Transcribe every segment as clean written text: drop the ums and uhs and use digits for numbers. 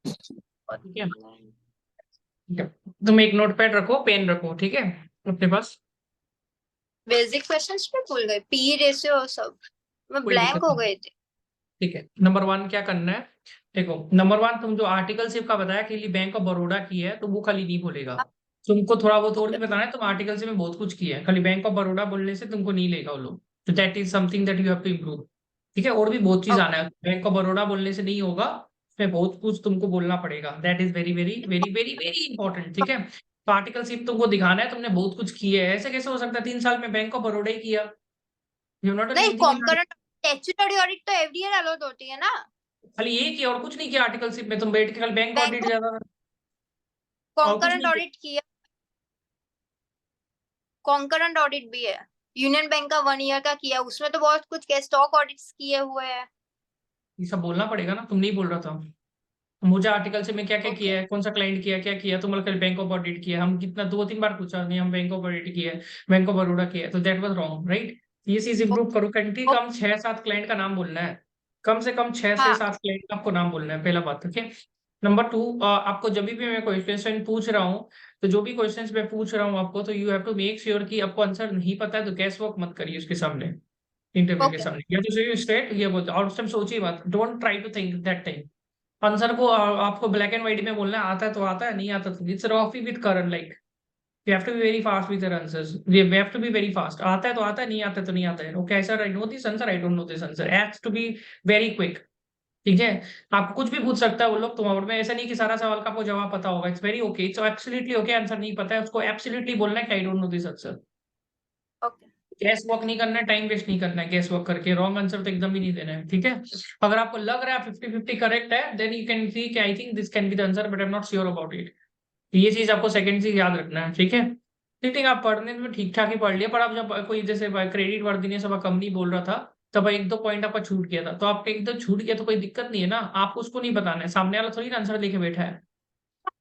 ठीक है, ठीक है। तुम एक नोटपैड रखो, पेन रखो, ठीक है, अपने पास। बेसिक क्वेश्चंस पे भूल गए, पी रेशियो सब, मैं कोई ब्लैंक दिक्कत हो नहीं, गए थे। ठीक है। नंबर वन क्या करना है, देखो, नंबर वन, तुम जो आर्टिकलशिप का बताया कि बैंक ऑफ बड़ौदा की है, तो वो खाली नहीं बोलेगा। तुमको थोड़ा बहुत और भी बताना है, तुम आर्टिकलशिप में बहुत कुछ किया है, खाली बैंक ऑफ बड़ौदा बोलने से तुमको नहीं लेगा वो लोग। तो that is something that you have to improve. ठीक है, और भी बहुत चीज आना ओके। है, बैंक ऑफ बड़ौदा बोलने से नहीं होगा, उसमें बहुत कुछ तुमको बोलना पड़ेगा। That is very very very very very important, ठीक है। तो आर्टिकलशिप तुमको दिखाना है, तुमने बहुत कुछ किया है। ऐसे कैसे हो सकता है 3 साल में बैंक ऑफ बड़ौदा ही किया? यू नॉट डन नहीं, anything in, concurrent statutory audit तो एवरी ईयर अलाउड होती है ना। खाली ये किया और कुछ नहीं किया आर्टिकलशिप में? तुम बैठ के कल बैंक बैंक ऑडिट ऑफ ज्यादा और कुछ कॉन्करेंट नहीं किया? ऑडिट किया, कॉन्करेंट ऑडिट भी है। यूनियन बैंक का 1 ईयर का किया, उसमें तो बहुत कुछ किया, स्टॉक ऑडिट्स किए हुए हैं। ये सब बोलना पड़ेगा ना, तुम नहीं बोल रहा था। मुझे आर्टिकल से में क्या क्या ओके। किया है, कौन सा क्लाइंट किया, क्या किया, तुम कल बैंक ऑफ ऑडिट किया, हम कितना 2-3 बार पूछा नहीं, हम बैंक ऑफ ऑडिट किया है, बैंक ऑफ बड़ौदा किया है, तो दैट वाज रॉन्ग, राइट? ये चीज इंप्रूव करो, कंट्री ओके। कम 6-7 क्लाइंट का नाम बोलना है, कम से कम 6 से हाँ। 7 क्लाइंट का आपको नाम बोलना है, पहला बात, ठीक है। नंबर टू, आपको जब भी मैं क्वेश्चन पूछ रहा हूँ, तो जो भी क्वेश्चंस मैं पूछ रहा हूँ आपको, तो you have to make sure कि आपको आंसर नहीं पता है तो गैस वर्क मत करिए उसके सामने, इंटरव्यू के ओके। सामने, या तो सही स्ट्रेट ये बोलते, और उस टाइम सोचिए मत, don't try to think that time. Answer को आपको ब्लैक एंड व्हाइट में बोलना है, आता है तो आता है, नहीं आता तो it's rough with current, like you have to be very fast with your answers, you have to be very fast, आता है तो आता है, नहीं आता है तो नहीं आता है। Okay sir, I know this answer, I don't know this answer, has to be very quick, ठीक है। आपको कुछ भी पूछ सकता है वो लोग, तुम्हारे में ऐसा नहीं कि सारा सवाल का आपको जवाब पता होगा, it's very okay, it's absolutely okay, answer नहीं पता है उसको एब्सोल्युटली बोलना है कि आई don't know this answer. Okay. Gas work नहीं करना है, टाइम वेस्ट नहीं करना है गैस वर्क करके, रॉन्ग आंसर तो एकदम ही नहीं देना है, ठीक है। अगर आपको लग रहा है 50-50 करेक्ट है, देन यू कैन सी कि I think this can be the answer, but I am not sure about it. ये चीज आपको सेकंड चीज याद रखना है, ठीक है। ठीक ठीक, आप पढ़ने में ठीक ठाक ही पढ़ लिया, पर आप जब कोई जैसे क्रेडिट वर्दीनेस अब कम नहीं बोल रहा था, तब एक दो पॉइंट आपका छूट गया था, तो आपका एक दो छूट गया तो कोई दिक्कत नहीं है ना, आपको उसको नहीं बताना है, सामने वाला थोड़ी ना आंसर लेके बैठा है।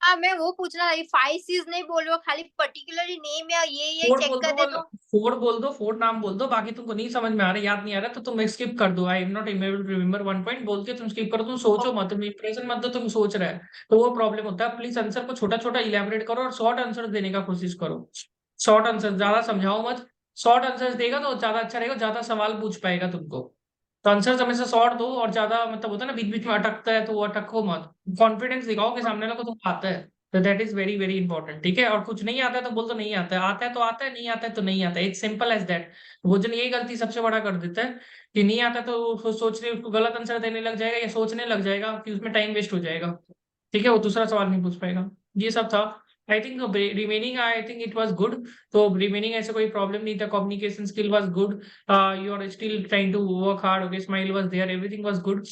हाँ, मैं वो पूछना था, 5 चीज नहीं बोल रहे हो, खाली पर्टिकुलरली नेम या ये फोर्ट चेक बोल कर दो, दे तो। फोर्ट बोल दो, फोर्ट नाम बोल दो, बाकी तुमको नहीं समझ में आ रहा, याद नहीं आ रहा, तो तुम स्किप कर दो, I am not able to remember 1 point बोल के तुम स्किप करो, तुम सोचो मत, तुम इंप्रेशन मत दो, तुम सोच रहे हैं, तो वो प्रॉब्लम होता है। प्लीज आंसर को छोटा छोटा इलेबोरेट करो और शॉर्ट आंसर देने का कोशिश करो, शॉर्ट आंसर, ज्यादा समझाओ मत। शॉर्ट आंसर देगा तो ज्यादा अच्छा रहेगा, ज्यादा सवाल पूछ पाएगा तुमको। तो आंसर हमेशा शॉर्ट दो, और ज्यादा मतलब होता है ना बीच बीच में अटकता है, तो वो अटको मत, कॉन्फिडेंस दिखाओ कि सामने वाले को तुमको आता है। तो that is very very important, ठीक है। और कुछ नहीं आता है तो बोल दो नहीं आता है, आता है तो आता है, नहीं आता है तो नहीं आता है, इट्स सिंपल एज दैट। वो जन यही गलती सबसे बड़ा कर देता है कि नहीं आता तो सोचने, उसको गलत आंसर देने लग जाएगा, या सोचने लग जाएगा कि उसमें टाइम वेस्ट हो जाएगा, ठीक है, वो दूसरा सवाल नहीं पूछ पाएगा। ये सब था, I think remaining, I think it was good. तो रिमेनिंग ऐसे कोई प्रॉब्लम नहीं था, communication skill was good, you are still trying to work hard, okay, smile was there, everything was good.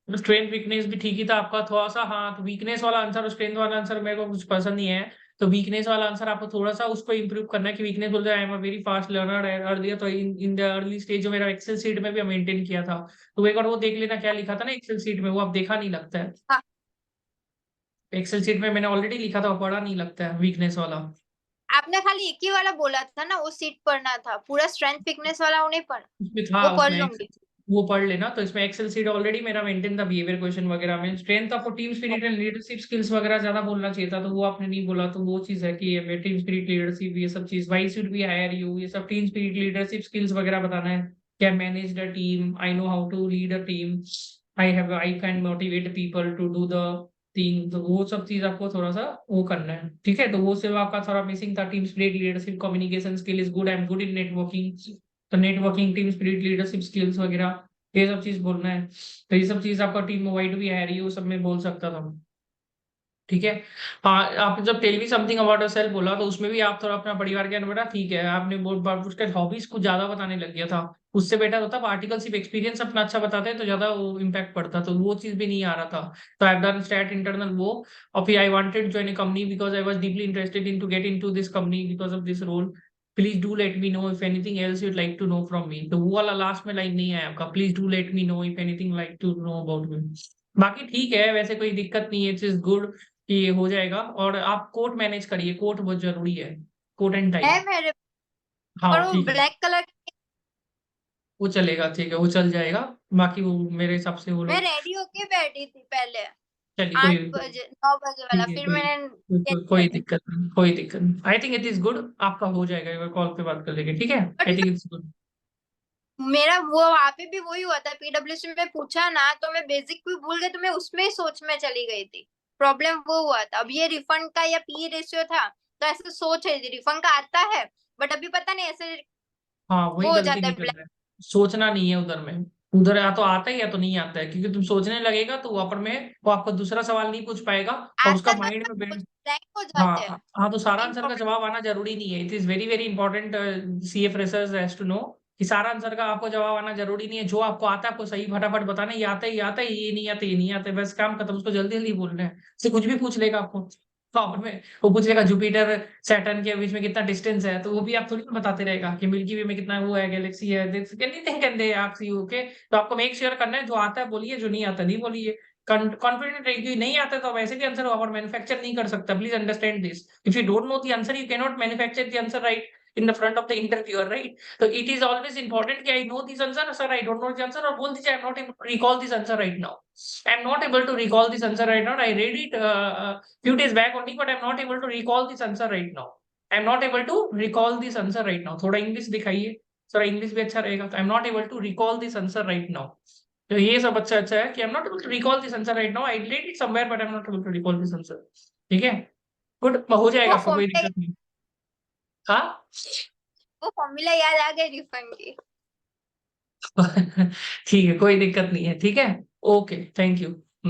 Strength weakness भी ठीक ही था आपका थोड़ा सा, हाँ, तो वीकनेस वाला आंसर और स्ट्रेंथ वाला आंसर मेरे को कुछ पसंद नहीं है। तो वीकनेस वाला आंसर आपको थोड़ा सा उसको इंप्रूव करना है, कि वीकनेस बोलते हैं I am a very fast learner earlier, तो इन द अर्ली स्टेज जो मेरा एक्सेल शीट में भी मेंटेन किया था, तो एक बार वो देख लेना क्या लिखा था ना एक्सेल शीट में, वो आप देखा नहीं लगता है। हाँ। एक्सेल शीट में मैंने ऑलरेडी लिखा था, वो पढ़ा नहीं लगता है वीकनेस वाला। आपने खाली एक ही वाला बोला था ना, वो सीट पढ़ना था, पूरा स्ट्रेंथ फिटनेस वाला वो नहीं पढ़ा। उसमें था, वो पढ़ उसमें लूंगी। वो पढ़ लेना, तो इसमें एक्सेल सीट ऑलरेडी मेरा मेंटेन था बिहेवियर क्वेश्चन वगैरह में। स्ट्रेंथ आपको team spirit and leadership skills वगैरह ज्यादा बोलना चाहिए था, तो वो आपने नहीं बोला, तो वो चीज है कि टीम स्पिरिट लीडरशिप ये सब चीज, why should be hire you, ये सब टीम स्पिरिट लीडरशिप स्किल्स वगैरह बताना है। क्या manage the team, I know how to lead a team, I can motivate people to do the thing, तो वो सब चीज आपको थोड़ा सा वो करना है, ठीक है। तो वो सिर्फ आपका थोड़ा मिसिंग था, team spirit leadership communication skill is good, I am good in networking, तो networking team spirit leadership skills वगैरह ये सब चीज बोलना है। तो ये सब चीज आपका टीम वाइड भी है, वो सब में बोल सकता था, ठीक है। हाँ, आपने जब tell me something about yourself बोला, तो उसमें भी आप थोड़ा अपना परिवार के अनुभव, ठीक है, आपने बहुत बार उसके हॉबीज कुछ ज्यादा बताने लग गया था, उससे बेटर होता आर्टिकल सिर्फ एक्सपीरियंस अपना अच्छा बताते तो ज्यादा वो इम्पैक्ट पड़ता, तो वो चीज भी नहीं आ रहा था। तो I have done stat internal वो, और फिर I wanted join a company because I was deeply interested in to get into this company because of this role, please do let me know if anything else you'd like to know from me, तो वो वाला last में line नहीं है आपका, please do let me know if anything like to know about me. बाकी ठीक है, वैसे कोई दिक्कत नहीं है, इट्स इज गुड कि ये हो जाएगा। और आप कोट मैनेज करिए, कोट बहुत जरूरी है, कोट एंड है टाई। मेरे, पर हाँ वो ठीक है, ब्लैक कलर। वो चलेगा, ठीक है, वो चल जाएगा। बाकी वो मेरे हिसाब से वो मैं लोग, रेडी होके बैठी थी पहले। चलिए 8 बजे 9 बजे वाला, ठीक है, फिर कोई मैंने कोई कैंसिल। दिक्कत नहीं, कोई दिक्कत नहीं। आई थिंक इट इज गुड, आपका हो जाएगा, एक बार कॉल पे बात कर लेंगे, ठीक है। But I think it's good. मेरा वो वहां पे भी वही हुआ था, पीडब्ल्यूसी में पूछा ना तो मैं बेसिक भी भूल गई, तो मैं उसमें ही सोच में चली गई थी। प्रॉब्लम वो हुआ था। अब ये रिफंड का या पी रेशियो था, तो ऐसे सोच रही थी रिफंड का आता है, बट अभी पता नहीं ऐसे हाँ, वही वो हो गलती जाता है निकल ब्लैक। रहा है। सोचना नहीं है उधर में, उधर या तो आता है या तो नहीं आता है, क्योंकि तुम सोचने लगेगा तो वहां पर में वो आपको दूसरा सवाल नहीं पूछ पाएगा, और उसका आता तो माइंड था, में कुछ बैठ। ब्लैंक हो जाते हैं। हाँ हाँ, तो सारा मेन आंसर का प्रॉब्लम। जवाब आना जरूरी नहीं है। It is very very important, CA freshers has to know कि सारा आंसर का आपको जवाब आना जरूरी नहीं है। जो आपको आता है आपको सही फटाफट बताना है, ये आता है, ये आता है, ये नहीं आता, ये नहीं आता है, बस काम खत्म। उसको जल्दी जल्दी बोलना है, उससे कुछ भी पूछ लेगा आपको प्रॉब्लम में। वो पूछ लेगा जुपिटर सैटर्न के बीच में कितना डिस्टेंस है, तो वो भी आप थोड़ी ना बताते रहेगा कि मिल्की वे में कितना वो है, गैलेक्सी है, anything can they ask you, okay. तो आपको मेक श्योर करना है, जो आता है बोलिए, जो नहीं आता नहीं बोलिए। कॉन्फिडेंट रहिए, नहीं आता तो वैसे भी आंसर और मैन्युफैक्चर नहीं कर सकता। Please understand this, if you don't know the answer you can not manufacture the answer right in the front of the interviewer, right. तो इट इज ऑलवेज इंपॉर्टेंट कि I know this answer sir, I don't know the answer, और बोल दीजिए I am not able to recall this answer right now. I am not able to recall this answer right now. I read it few days back only, but I am not able to recall this answer right now. I am not able to recall this answer right now. थोड़ा English दिखाइए, थोड़ा English भी अच्छा रहेगा। तो I am not able to recall this answer right now. तो ये सब अच्छा अच्छा है कि I am not able to recall this answer right now, I read it somewhere but I am not able to recall this answer। ठीक है, good, हो जाएगा वो आपका, कोई फॉर्मूला दिक्कत नहीं। हाँ। वो फॉर्मूला याद आ गई रिफंड की। ठीक है, कोई दिक्कत नहीं है, ठीक है। Okay, thank you.